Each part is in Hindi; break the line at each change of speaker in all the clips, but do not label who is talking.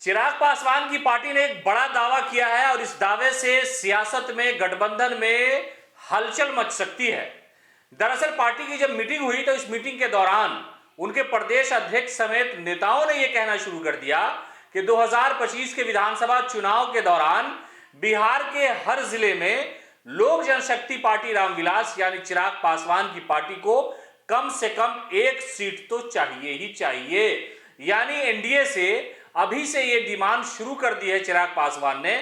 चिराग पासवान की पार्टी ने एक बड़ा दावा किया है और इस दावे से सियासत में, गठबंधन में हलचल मच सकती है। दरअसल पार्टी की जब मीटिंग हुई तो इस मीटिंग के दौरान उनके प्रदेश अध्यक्ष समेत नेताओं ने यह कहना शुरू कर दिया कि 2025 के विधानसभा चुनाव के दौरान बिहार के हर जिले में लोक जनशक्ति पार्टी रामविलास यानी चिराग पासवान की पार्टी को कम से कम एक सीट तो चाहिए ही चाहिए। यानी एनडीए से अभी से ये डिमांड शुरू कर दी है चिराग पासवान ने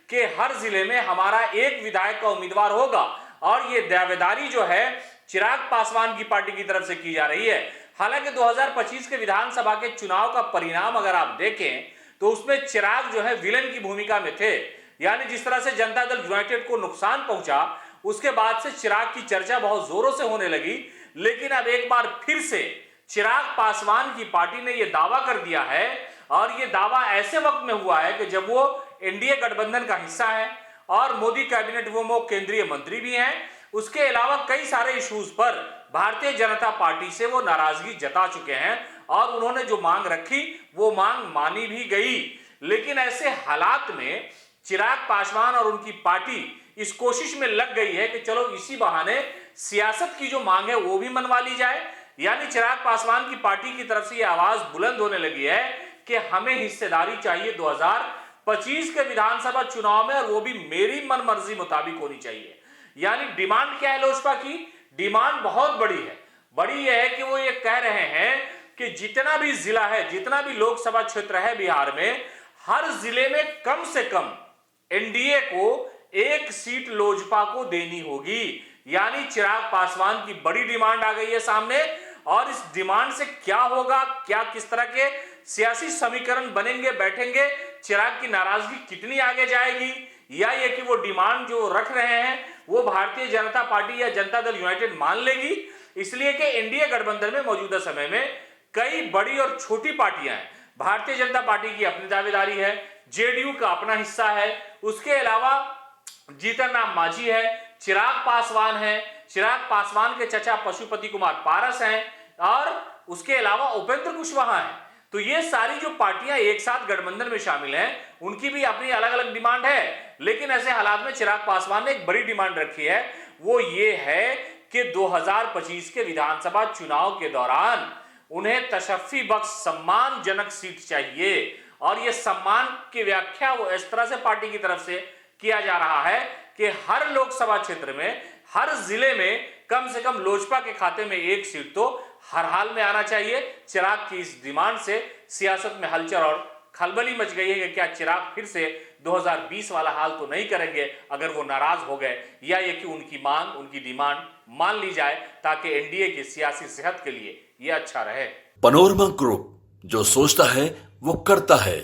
कि हर जिले में हमारा एक विधायक का उम्मीदवार होगा और ये दावेदारी जो है चिराग पासवान की पार्टी की तरफ से की जा रही है। हालांकि 2025 के विधानसभा के चुनाव का परिणाम अगर आप देखें तो उसमें चिराग जो है विलेन की भूमिका में थे। यानी जिस तरह से जनता दल यूनाइटेड को नुकसान पहुंचा उसके बाद से चिराग की चर्चा बहुत जोरों से होने लगी। लेकिन अब एक बार फिर से चिराग पासवान की पार्टी ने यह दावा कर दिया है और यह दावा ऐसे वक्त में हुआ है कि जब वो एनडीए गठबंधन का हिस्सा है और मोदी कैबिनेट वो केंद्रीय मंत्री भी हैं। उसके अलावा कई सारे इश्यूज पर भारतीय जनता पार्टी से वो नाराजगी जता चुके हैं और उन्होंने जो मांग रखी वो मांग मानी भी गई। लेकिन ऐसे हालात में चिराग पासवान और उनकी पार्टी इस कोशिश में लग गई है कि चलो इसी बहाने सियासत की जो मांग है वो भी मनवा ली जाए। यानी चिराग पासवान की पार्टी की तरफ से ये आवाज बुलंद होने लगी है कि हमें हिस्सेदारी चाहिए 2025 के विधानसभा चुनाव में और वो भी मेरी मनमर्जी मुताबिक होनी चाहिए। यानी डिमांड क्या है लोजपा की? डिमांड बहुत बड़ी है। बड़ी यह है कि वो ये कह रहे हैं कि जितना भी जिला है, जितना भी लोकसभा क्षेत्र है बिहार में, हर जिले में कम से कम एनडीए को एक सीट लोजपा को देनी होगी। यानी चिराग पासवान की बड़ी डिमांड आ गई है सामने और इस डिमांड से क्या होगा, क्या किस तरह के सियासी समीकरण बनेंगे, बैठेंगे, चिराग की नाराजगी कितनी आगे जाएगी या ये कि वो डिमांड जो रख रहे हैं वो भारतीय जनता पार्टी या जनता दल यूनाइटेड मान लेगी। इसलिए कि एनडीए गठबंधन में मौजूदा समय में कई बड़ी और छोटी पार्टियां हैं। भारतीय जनता पार्टी की अपनी दावेदारी है, जेडीयू का अपना हिस्सा है, उसके अलावा जीतन राम मांझी है, चिराग पासवान है, चिराग पासवान के चचा पशुपति कुमार पारस हैं और उसके अलावा उपेंद्र कुशवाहा हैं। तो ये सारी जो पार्टियां एक साथ गठबंधन में शामिल हैं उनकी भी अपनी अलग अलग डिमांड है। लेकिन ऐसे हालात में चिराग पासवान ने एक बड़ी डिमांड रखी है, वो ये है कि 2025 के विधानसभा चुनाव के दौरान उन्हें तशफ़ी बख्श सम्मानजनक सीट चाहिए। और ये सम्मान की व्याख्या वो इस तरह से पार्टी की तरफ से किया जा रहा है कि हर लोकसभा क्षेत्र में, हर जिले में कम से कम लोजपा के खाते में एक सीट तो हर हाल में आना चाहिए। चिराग की इस डिमांड से सियासत में हलचल और खलबली मच गई है कि क्या चिराग फिर से 2020 वाला हाल तो नहीं करेंगे अगर वो नाराज हो गए, या ये कि उनकी मांग, उनकी डिमांड मान ली जाए ताकि एनडीए की सियासी सेहत के लिए ये अच्छा रहे।
पनोरमा ग्रुप, जो सोचता है वो करता है।